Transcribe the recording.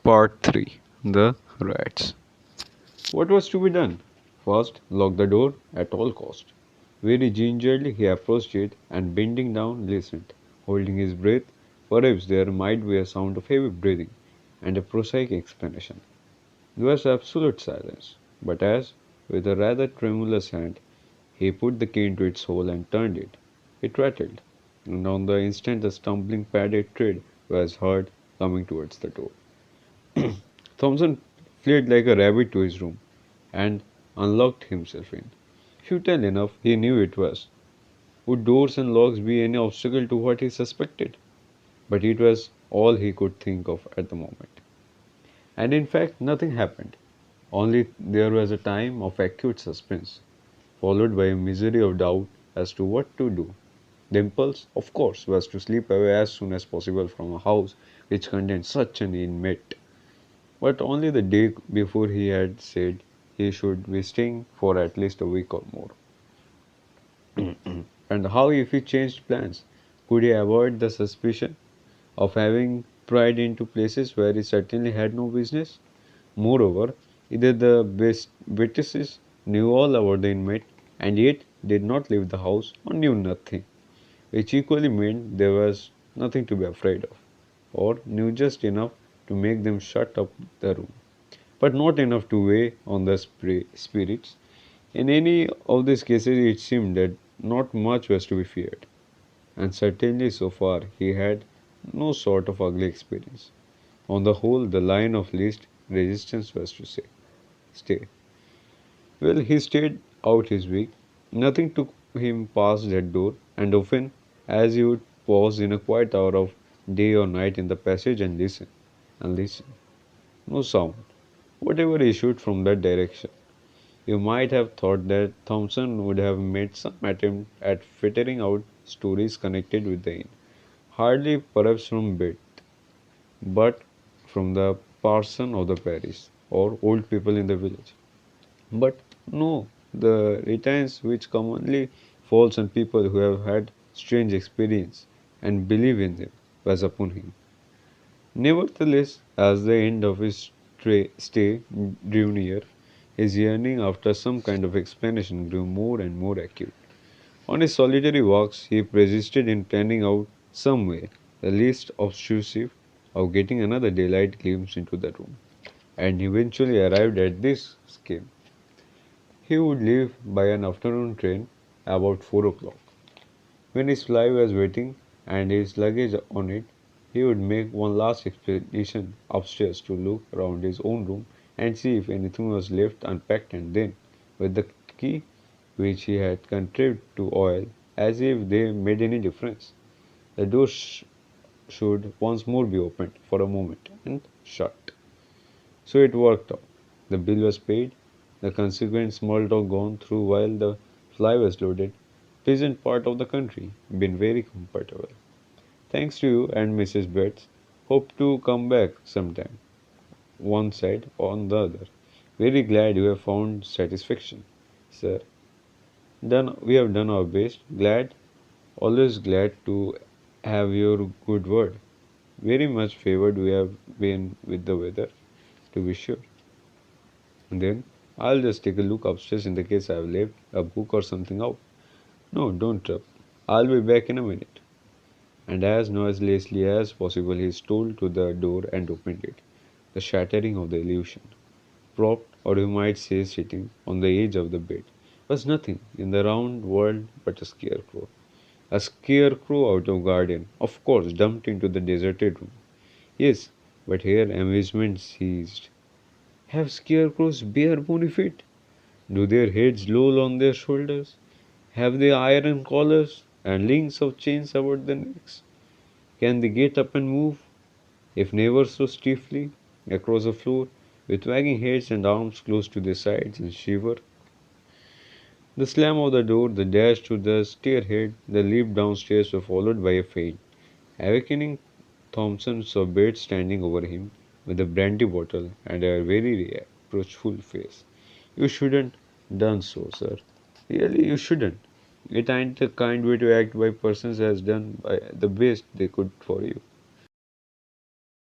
Part 3. The Rats. What was to be done? First, lock the door at all cost. Very gingerly he approached it and bending down listened, holding his breath. Perhaps there might be a sound of heavy breathing and a prosaic explanation. There was absolute silence, but as, with a rather tremulous hand, he put the key into its hole and turned it, it rattled, and on the instant the stumbling padded tread was heard coming towards the door. Thompson fled like a rabbit to his room and unlocked himself in. Futile enough, he knew it was. Would doors and locks be any obstacle to what he suspected? But it was all he could think of at the moment. And in fact, nothing happened. Only there was a time of acute suspense, followed by a misery of doubt as to what to do. The impulse, of course, was to slip away as soon as possible from a house which contained such an inmate. But only the day before he had said he should be staying for at least a week or more. And how if he changed plans? Could he avoid the suspicion of having pried into places where he certainly had no business? Moreover, either the Betisses knew all about the inmate and yet did not leave the house or knew nothing, which equally meant there was nothing to be afraid of, or knew just enough to make them shut up the room, but not enough to weigh on the spirits. In any of these cases, it seemed that not much was to be feared, and certainly so far he had no sort of ugly experience. On the whole, the line of least resistance was to say, stay. Well, he stayed out his week. Nothing took him past that door, and often, as he would pause in a quiet hour of day or night in the passage and listen. No sound, whatever issued from that direction. You might have thought that Thompson would have made some attempt at filtering out stories connected with the inn, hardly perhaps from Bate, but from the parson of the parish or old people in the village. But no, the reliance which commonly falls on people who have had strange experience and believe in them was upon him. Nevertheless, as the end of his stay drew near, his yearning after some kind of explanation grew more and more acute. On his solitary walks, he persisted in planning out some way, the least obtrusive, of getting another daylight glimpse into the room, and eventually arrived at this scheme. He would leave by an afternoon train about 4 o'clock. When his fly was waiting and his luggage on it, he would make one last expedition upstairs to look round his own room and see if anything was left unpacked, and then, with the key which he had contrived to oil, as if they made any difference, the door should once more be opened for a moment and shut. So it worked out. The bill was paid, the consequent small talk gone through while the fly was loaded. Pleasant part of the country, been very comfortable. Thanks to you and Mrs. Betts. Hope to come back sometime. One said on the other. Very glad you have found satisfaction, sir. We have done our best. Glad, always glad to have your good word. Very much favored we have been with the weather, to be sure. Then I'll just take a look upstairs in the case I've left a book or something out. No, don't trouble. I'll be back in a minute. And as noiselessly as possible he stole to the door and opened it. The shattering of the illusion, propped, or you might say sitting, on the edge of the bed, was nothing in the round world but a scarecrow. A scarecrow out of garden, of course, dumped into the deserted room. Yes, but here amusement ceased. Have scarecrows bare bony feet? Do their heads loll on their shoulders? Have they iron collars and links of chains about their necks? Can they get up and move, if never so stiffly, across the floor, with wagging heads and arms close to their sides, and shiver? The slam of the door, the dash to the stairhead, the leap downstairs were followed by a faint. Awakening, Thompson saw Bates standing over him with a brandy bottle and a very reproachful face. You shouldn't done so, sir. Really, you shouldn't. It ain't the kind way to act by persons as done by the best they could for you.